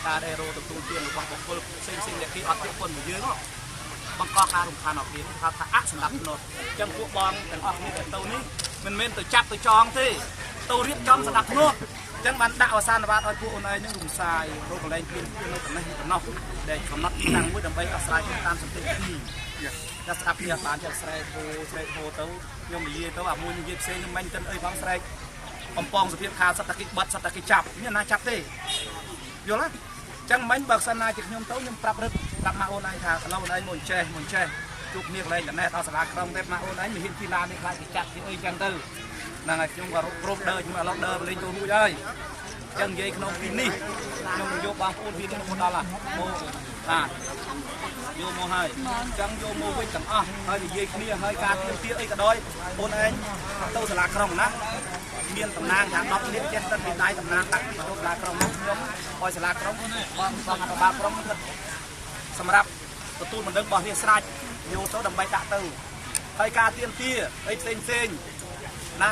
ការដែលរោទទូទានរបស់បុគ្គលផ្សេងៗដែលគេអត់ទាក់ព័ន្ធមួយយើងបង្កការរំខានអស់គ្នាថាអសម្រាប់នោះអញ្ចឹងពួកបងទាំងអស់គ្នាទៅនេះមិនមែនទៅចាប់ទៅចងទេទៅរៀបចំសម្រាប់នោះអញ្ចឹងបានដាក់អសានវត្តឲ្យពួកអូនឯងនឹងរំសាយរកកន្លែងពីនៅកណ្ណេះកណ្ណោះដែលកំណត់ទីតាំងមួយដើម្បីអស្រ័យតាមសន្តិភាពតែស្ដាប់គ្នាបានចេះស្រែកហូទៅខ្ញុំនិយាយទៅអាមួយនិយាយផ្សេងខ្ញុំមិនtinអីផងស្រែកបំពងសភាពខាលសត្វតាគិបិទសត្វតាគិចាប់មានណាចាប់ទេយល់ទេចឹងមិញបើសិនណាជាខ្ញុំទៅខ្ញុំប្រាប់រឹកប្រាប់ម៉ាក់អូនឯងថាកន្លងអូនឯងមុនចេះជួបគ្នាកន្លែងកណេះដល់សាលាក្រុងទេម៉ាក់អូនឯងមិនហ៊ានពីឡាននេះខ្លាចគេចាត់គេអីចឹងទៅហ្នឹងហើយខ្ញុំក៏រកដើរខ្ញុំឥឡូវដើរលេងទៅរួចហើយចឹងនិយាយក្នុងទីនេះខ្ញុំយកបងប្អូនពីនេះមកដល់មកបាទយកមកហើយចឹងយកមកវិញទាំងអស់ហើយនិយាយគ្នាហើយការទៀមទាអីក៏ដោយអូនឯងទៅសាលាក្រុងណាមានតំណាងថា10នាក់ចេះទឹកពីដៃតំណាងដាក់ទៅសាលាក្រុងខ្ញុំឲ្យសាលាក្រុងបងអភិបាលក្រុងសម្រាប់ទទួលបណ្ដឹងរបស់រាជស្រេចយកទៅដើម្បីដាក់ទៅហើយការទៀមទាអីផ្សេងណា